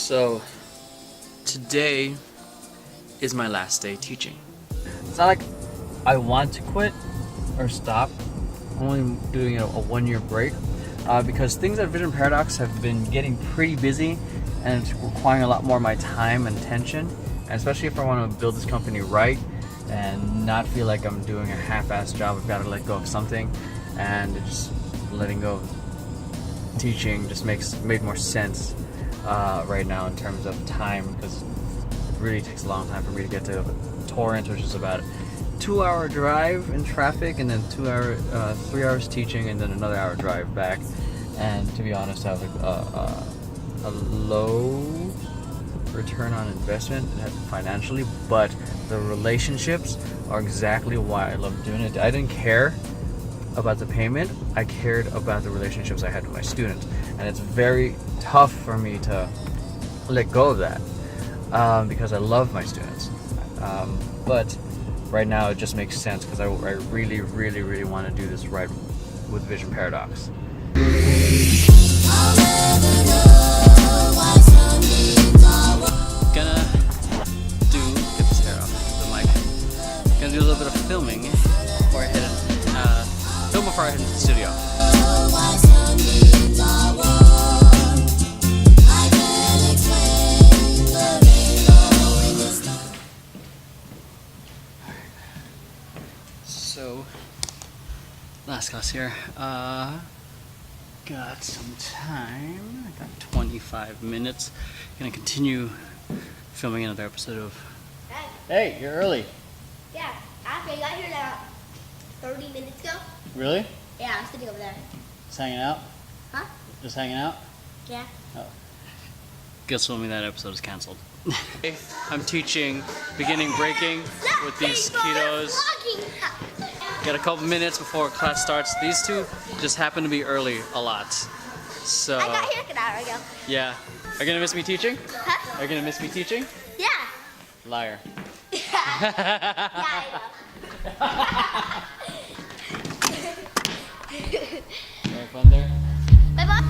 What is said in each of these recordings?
So today is my last day teaching. It's not like I want to quit or stop. I'm only doing a 1-year break because things at Vision Paradox have been getting pretty busy and it's requiring a lot more of my time and attention. And especially if I want to build this company right and not feel like I'm doing a half-assed job, I've got to let go of something, and just letting go of teaching just made more sense right now in terms of time, because it really takes a long time for me to get to Torrance, which is about a 2-hour drive in traffic, and then 3 hours teaching, and then another hour drive back. And to be honest, I have a low return on investment financially, but the relationships are exactly why I love doing it. I didn't care about the payment, I cared about the relationships I had with my students, and it's very tough for me to let go of that because I love my students, but right now it just makes sense because I really want to do this right with Vision Paradox. Get this hair off the mic. Gonna do a little bit of filming before I hit into the studio. So, last class here. Got some time. I got 25 minutes. Gonna continue filming another episode of. Hey, you're early. Yeah, actually I got here about 30 minutes ago. Really? Yeah, I'm sitting over there. Just hanging out? Huh? Just hanging out? Yeah. Oh. Guess what, that episode is canceled. I'm teaching beginning breaking with these kiddos. Got a couple minutes before class starts. These two just happen to be early a lot. So. I got here an hour ago. Yeah. Are you gonna miss me teaching? Huh? Are you gonna miss me teaching? Yeah. Liar. Yeah, I know. Very fun there. Bye bye.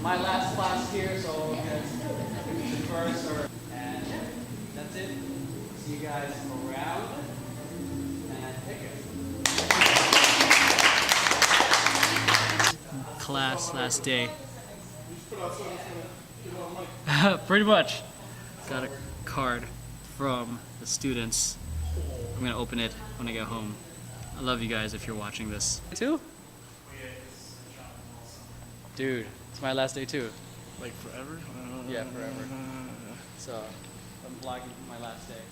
My last class here, so first, and that's it. See you guys around, and take care. Class last day. Pretty much. Got a card from the students. I'm gonna open it when I get home. I love you guys if you're watching this. Too? Dude, it's my last day too. Like forever? Yeah, forever. So, I'm vlogging my last day.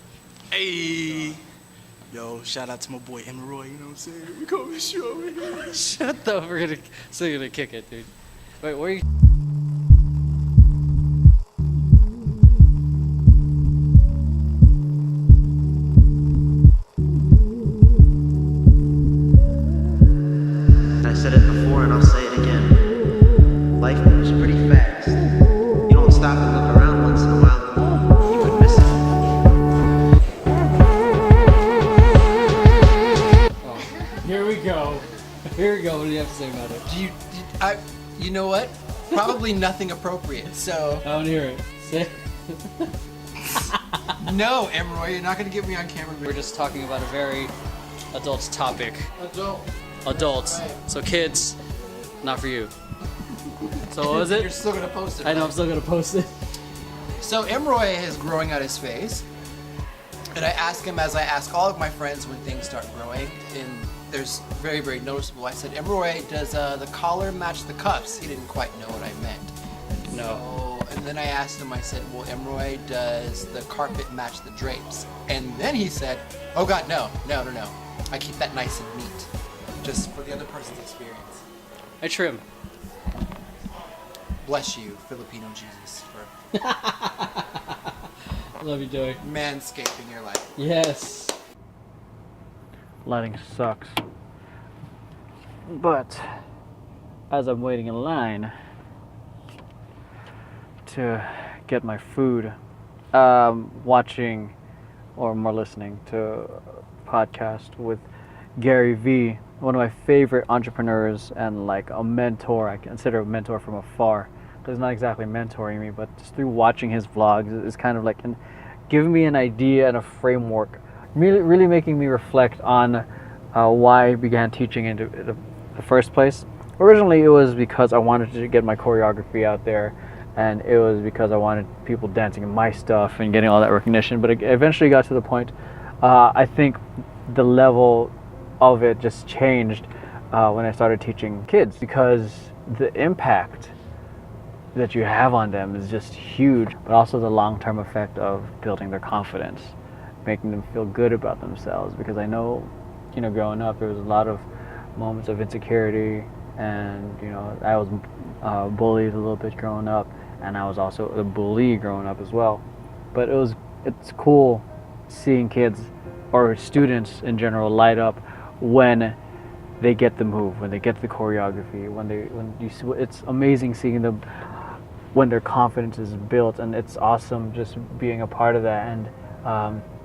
Hey! Yo, shout out to my boy Emeroy, you know what I'm saying? We call this show over here. Shut up, we're still gonna kick it, dude. Wait, where are you? I said it before and I'll say it again. Life moves pretty fast. You don't stop and look around once in a while, you would miss it. Oh, here we go. Here we go. What do you have to say about it? You know what? Probably nothing appropriate. So I don't hear it. Say. no, Emeroy, you're not gonna get me on camera. We're just talking about a very adult topic. Adult. Adults. Right. So kids, not for you. So what was You're it? still gonna post it. I know, right? I'm still gonna post it. So Emeroy is growing out his face, and I ask him, as I ask all of my friends when things start growing, and there's very, very noticeable. I said, Emeroy, does the collar match the cuffs? He didn't quite know what I meant. No. So, and then I asked him, I said, well, Emeroy, does the carpet match the drapes? And then he said, oh God, no. I keep that nice and neat, just for the other person's experience. I trim. Bless you, Filipino Jesus, for Love you, Joey. manscaping your life. Yes. Lighting sucks. But as I'm waiting in line to get my food, watching or more listening to a podcast with Gary Vee, one of my favorite entrepreneurs and like a mentor. I consider a mentor from afar. He's not exactly mentoring me, but just through watching his vlogs is kind of like giving me an idea and a framework, really making me reflect on why I began teaching in the first place. Originally, it was because I wanted to get my choreography out there, and it was because I wanted people dancing in my stuff and getting all that recognition. But it eventually got to the point, I think the level of it just changed when I started teaching kids, because the impact that you have on them is just huge, but also the long-term effect of building their confidence, making them feel good about themselves. Because I know, growing up, there was a lot of moments of insecurity, and I was bullied a little bit growing up, and I was also a bully growing up as well. But it's cool seeing kids or students in general light up when they get the move, when they get the choreography, when you see, it's amazing seeing them when their confidence is built, and it's awesome just being a part of that. And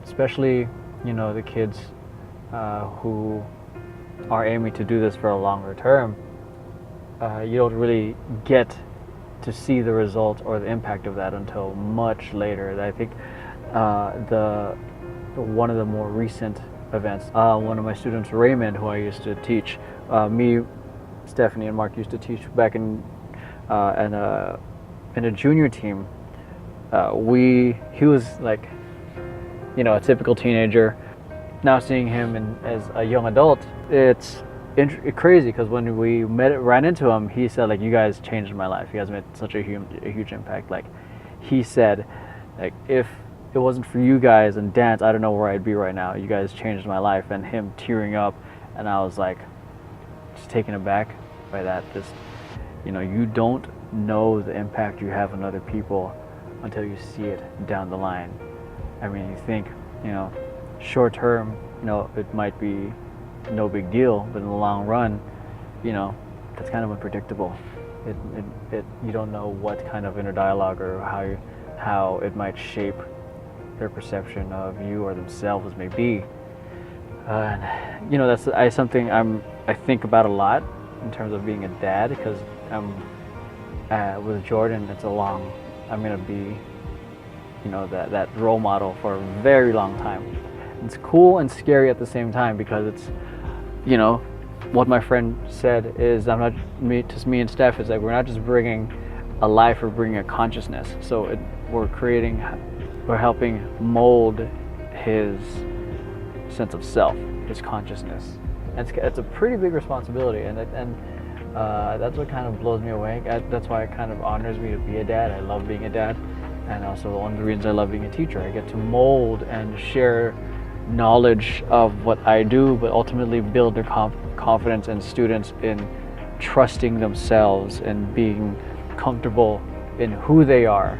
especially the kids who are aiming to do this for a longer term, you don't really get to see the result or the impact of that until much later. I think one of the more recent events, one of my students, Raymond, who I used to teach, me, Stephanie, and Mark used to teach back in a junior team. He was like, a typical teenager. Now seeing him as a young adult, it's crazy, because when we ran into him, he said, like, you guys changed my life. You guys made such a huge impact. Like, he said, like, if it wasn't for you guys and dance, I don't know where I'd be right now. You guys changed my life. And him tearing up, and I was like, just taken aback by that. Just, you don't know the impact you have on other people until you see it down the line. I mean, you think, short term, it might be no big deal, but in the long run, that's kind of unpredictable. You don't know what kind of inner dialogue or how it might shape their perception of you or themselves may be. That's something I think about a lot in terms of being a dad, because with Jordan, I'm gonna be, that role model for a very long time. It's cool and scary at the same time, because it's, what my friend said is, me and Steph, is like, we're not just bringing a life, we're bringing a consciousness. So we're helping mold his sense of self, his consciousness. And it's a pretty big responsibility, and that's what kind of blows me away. That's why it kind of honors me to be a dad. I love being a dad, and also one of the reasons I love being a teacher. I get to mold and share knowledge of what I do, but ultimately build their confidence in students in trusting themselves and being comfortable in who they are.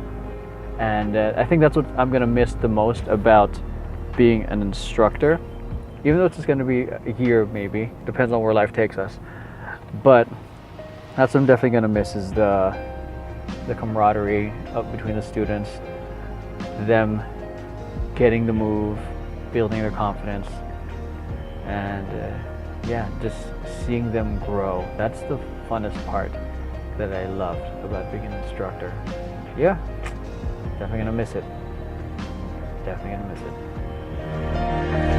And I think that's what I'm going to miss the most about being an instructor, even though it's just going to be a year, maybe, depends on where life takes us. But that's what I'm definitely going to miss, is the camaraderie between the students, them getting the move, building their confidence, and just seeing them grow. That's the funnest part, that I loved about being an instructor. Yeah, definitely gonna miss it. Definitely gonna miss it.